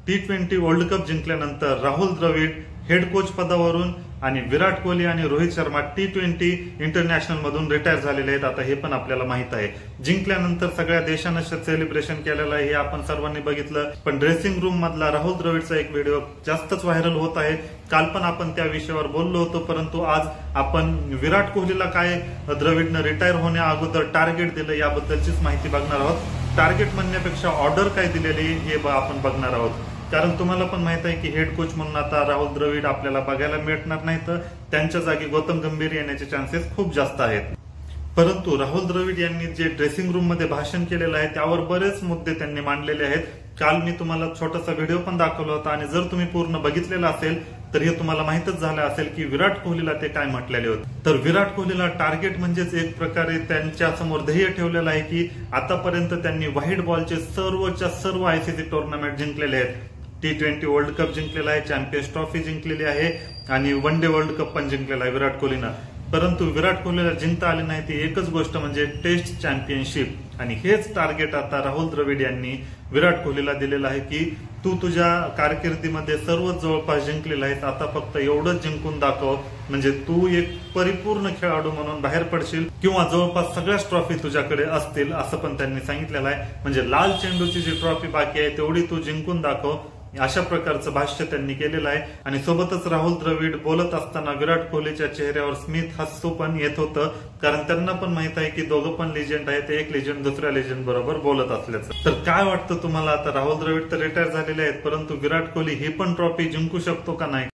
T20 world cup जिंकल्यानंतर Rahul Dravid head coach पदावरून आणि विराट कोहली आणि रोहित शर्मा T20 इंटरनॅशनल मधून रिटायर झालेले आहेत. आता हे पण आपल्याला माहित आहे. जिंकल्यानंतर सगळ्या देशानं सेलिब्रेशन केलेलं आहे हे आपण सर्वांनी बघितलं. पण ड्रेसिंग रूम मधला राहुल द्रविडचा एक व्हिडिओ जास्तच व्हायरल होत आहे. काल पण आपण त्या विषयावर बोललो होतो, परंतु आज आपण विराट कोहलीला काय द्रविडनं रिटायर होण्या अगोदर टार्गेट दिलं याबद्दलचीच माहिती बघणार आहोत. टार्गेट म्हणण्यापेक्षा ऑर्डर काय दिलेली हे आपण बघणार आहोत. कारण तुम्हाला पण माहित आहे की हेड कोच म्हणून आता राहुल द्रविड आपल्याला बघायला मिळणार नाही, तर त्यांच्या जागी गौतम गंभीर येण्याचे चान्सेस खूप जास्त आहेत. परंतु राहुल द्रविड यांनी जे ड्रेसिंग रूम मध्ये भाषण केलेलं आहे त्यावर बरेच मुद्दे त्यांनी मांडलेले आहेत. काल मी तुम्हाला छोटासा व्हिडिओ पण दाखवला होता आणि जर तुम्ही पूर्ण बघितलेला असेल तर हे तुम्हाला माहितच झालं असेल की विराट कोहलीला ते काय म्हटलेले होते. तर विराट कोहलीला टार्गेट म्हणजेच एक प्रकारे त्यांच्या समोर ध्येय ठेवलेलं आहे की आतापर्यंत त्यांनी व्हाईट बॉलचे सर्वच्या सर्व ICC टुर्नामेंट जिंकलेले आहेत. T20 वर्ल्ड कप जिंकलेला आहे, चॅम्पियन्स ट्रॉफी जिंकलेली आहे आणि वन डे वर्ल्ड कप पण जिंकलेला आहे विराट कोहलीनं. परंतु विराट कोहलीला जिंकता आली नाही ती एकच गोष्ट म्हणजे टेस्ट चॅम्पियनशिप. आणि हेच टार्गेट आता राहुल द्रविड यांनी विराट कोहलीला दिलेलं आहे की तू तुझ्या कारकिर्दीमध्ये सर्वच जवळपास जिंकलेलं आहेस, आता फक्त एवढंच जिंकून दाखव म्हणजे तू एक परिपूर्ण खेळाडू म्हणून बाहेर पडशील किंवा जवळपास सगळ्याच ट्रॉफी तुझ्याकडे असतील असं पण त्यांनी सांगितलेलं आहे. म्हणजे लाल चेंडूची जी ट्रॉफी बाकी आहे तेवढी तू जिंकून दाखव, अशा प्रकारचं भाष्य त्यांनी केलेलं आहे. आणि सोबतच राहुल द्रविड बोलत असताना विराट कोहलीच्या चेहऱ्यावर स्मित हसू पण येत होतं, कारण त्यांना पण माहित आहे की दोघं पण लेजंड आहेत, एक लेजंड दुसऱ्या लेजंड बरोबर बोलत असल्याचं. तर काय वाटतं तुम्हाला, आता राहुल द्रविड तर रिटायर झालेले आहेत परंतु विराट कोहली ही पण ट्रॉफी जिंकू शकतो का नाही?